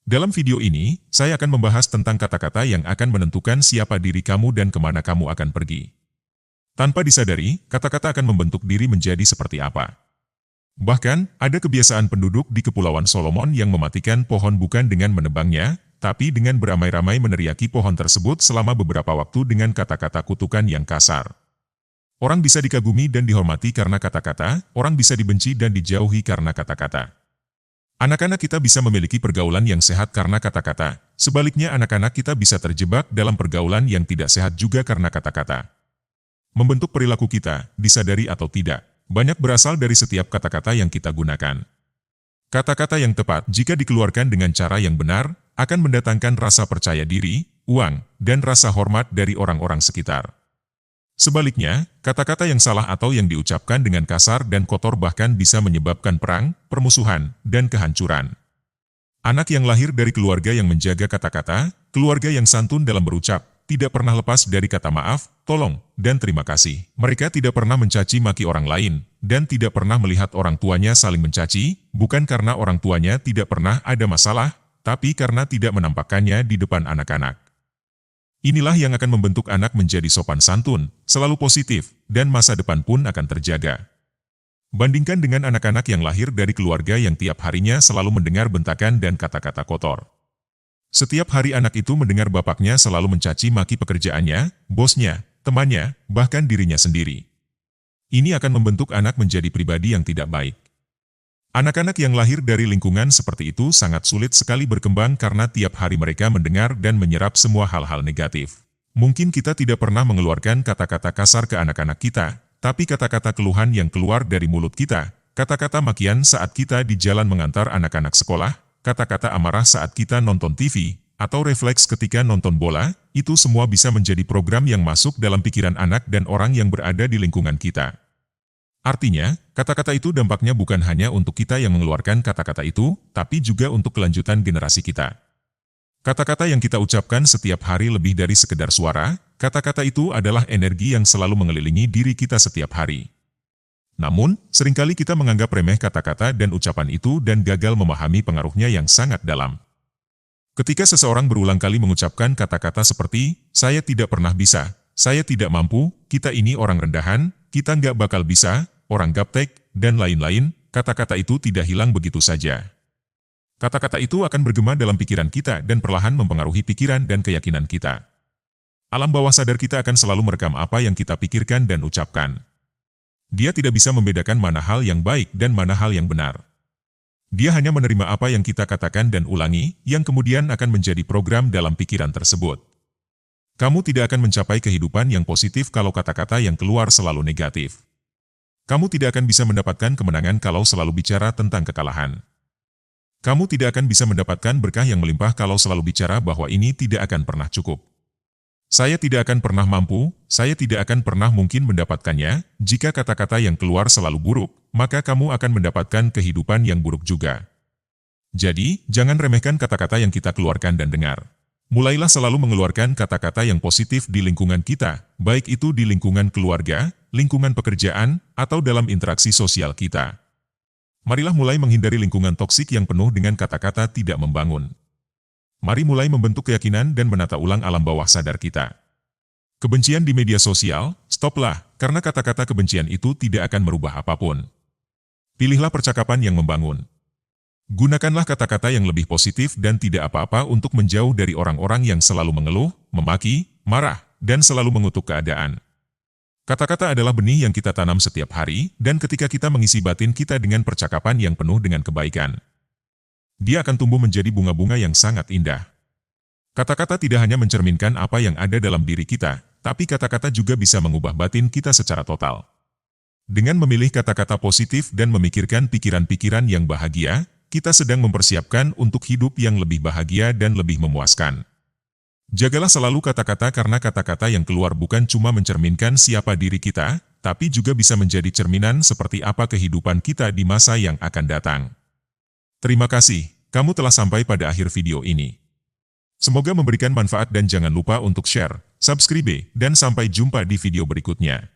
Dalam video ini, saya akan membahas tentang kata-kata yang akan menentukan siapa diri kamu dan kemana kamu akan pergi. Tanpa disadari, kata-kata akan membentuk diri menjadi seperti apa. Bahkan, ada kebiasaan penduduk di Kepulauan Solomon yang mematikan pohon bukan dengan menebangnya, tapi dengan beramai-ramai meneriaki pohon tersebut selama beberapa waktu dengan kata-kata kutukan yang kasar. Orang bisa dikagumi dan dihormati karena kata-kata, orang bisa dibenci dan dijauhi karena kata-kata. Anak-anak kita bisa memiliki pergaulan yang sehat karena kata-kata, sebaliknya anak-anak kita bisa terjebak dalam pergaulan yang tidak sehat juga karena kata-kata. Membentuk perilaku kita, disadari atau tidak, banyak berasal dari setiap kata-kata yang kita gunakan. Kata-kata yang tepat, jika dikeluarkan dengan cara yang benar, akan mendatangkan rasa percaya diri, uang, dan rasa hormat dari orang-orang sekitar. Sebaliknya, kata-kata yang salah atau yang diucapkan dengan kasar dan kotor bahkan bisa menyebabkan perang, permusuhan, dan kehancuran. Anak yang lahir dari keluarga yang menjaga kata-kata, keluarga yang santun dalam berucap, tidak pernah lepas dari kata maaf, tolong, dan terima kasih. Mereka tidak pernah mencaci maki orang lain, dan tidak pernah melihat orang tuanya saling mencaci, bukan karena orang tuanya tidak pernah ada masalah, tapi karena tidak menampakkannya di depan anak-anak. Inilah yang akan membentuk anak menjadi sopan santun, selalu positif, dan masa depan pun akan terjaga. Bandingkan dengan anak-anak yang lahir dari keluarga yang tiap harinya selalu mendengar bentakan dan kata-kata kotor. Setiap hari anak itu mendengar bapaknya selalu mencaci maki pekerjaannya, bosnya, temannya, bahkan dirinya sendiri. Ini akan membentuk anak menjadi pribadi yang tidak baik. Anak-anak yang lahir dari lingkungan seperti itu sangat sulit sekali berkembang karena tiap hari mereka mendengar dan menyerap semua hal-hal negatif. Mungkin kita tidak pernah mengeluarkan kata-kata kasar ke anak-anak kita, tapi kata-kata keluhan yang keluar dari mulut kita, kata-kata makian saat kita di jalan mengantar anak-anak sekolah, kata-kata amarah saat kita nonton TV, atau refleks ketika nonton bola, itu semua bisa menjadi program yang masuk dalam pikiran anak dan orang yang berada di lingkungan kita. Artinya, kata-kata itu dampaknya bukan hanya untuk kita yang mengeluarkan kata-kata itu, tapi juga untuk kelanjutan generasi kita. Kata-kata yang kita ucapkan setiap hari lebih dari sekedar suara, kata-kata itu adalah energi yang selalu mengelilingi diri kita setiap hari. Namun, seringkali kita menganggap remeh kata-kata dan ucapan itu dan gagal memahami pengaruhnya yang sangat dalam. Ketika seseorang berulang kali mengucapkan kata-kata seperti, saya tidak pernah bisa, saya tidak mampu, kita ini orang rendahan, kita nggak bakal bisa, orang gaptek, dan lain-lain, kata-kata itu tidak hilang begitu saja. Kata-kata itu akan bergema dalam pikiran kita dan perlahan mempengaruhi pikiran dan keyakinan kita. Alam bawah sadar kita akan selalu merekam apa yang kita pikirkan dan ucapkan. Dia tidak bisa membedakan mana hal yang baik dan mana hal yang benar. Dia hanya menerima apa yang kita katakan dan ulangi, yang kemudian akan menjadi program dalam pikiran tersebut. Kamu tidak akan mencapai kehidupan yang positif kalau kata-kata yang keluar selalu negatif. Kamu tidak akan bisa mendapatkan kemenangan kalau selalu bicara tentang kekalahan. Kamu tidak akan bisa mendapatkan berkah yang melimpah kalau selalu bicara bahwa ini tidak akan pernah cukup. Saya tidak akan pernah mampu, saya tidak akan pernah mungkin mendapatkannya. Jika kata-kata yang keluar selalu buruk, maka kamu akan mendapatkan kehidupan yang buruk juga. Jadi, jangan remehkan kata-kata yang kita keluarkan dan dengar. Mulailah selalu mengeluarkan kata-kata yang positif di lingkungan kita, baik itu di lingkungan keluarga, lingkungan pekerjaan, atau dalam interaksi sosial kita. Marilah mulai menghindari lingkungan toksik yang penuh dengan kata-kata tidak membangun. Mari mulai membentuk keyakinan dan menata ulang alam bawah sadar kita. Kebencian di media sosial, stoplah, karena kata-kata kebencian itu tidak akan merubah apapun. Pilihlah percakapan yang membangun. Gunakanlah kata-kata yang lebih positif dan tidak apa-apa untuk menjauh dari orang-orang yang selalu mengeluh, memaki, marah, dan selalu mengutuk keadaan. Kata-kata adalah benih yang kita tanam setiap hari, dan ketika kita mengisi batin kita dengan percakapan yang penuh dengan kebaikan, dia akan tumbuh menjadi bunga-bunga yang sangat indah. Kata-kata tidak hanya mencerminkan apa yang ada dalam diri kita, tapi kata-kata juga bisa mengubah batin kita secara total. Dengan memilih kata-kata positif dan memikirkan pikiran-pikiran yang bahagia, kita sedang mempersiapkan untuk hidup yang lebih bahagia dan lebih memuaskan. Jagalah selalu kata-kata karena kata-kata yang keluar bukan cuma mencerminkan siapa diri kita, tapi juga bisa menjadi cerminan seperti apa kehidupan kita di masa yang akan datang. Terima kasih, kamu telah sampai pada akhir video ini. Semoga memberikan manfaat dan jangan lupa untuk share, subscribe, dan sampai jumpa di video berikutnya.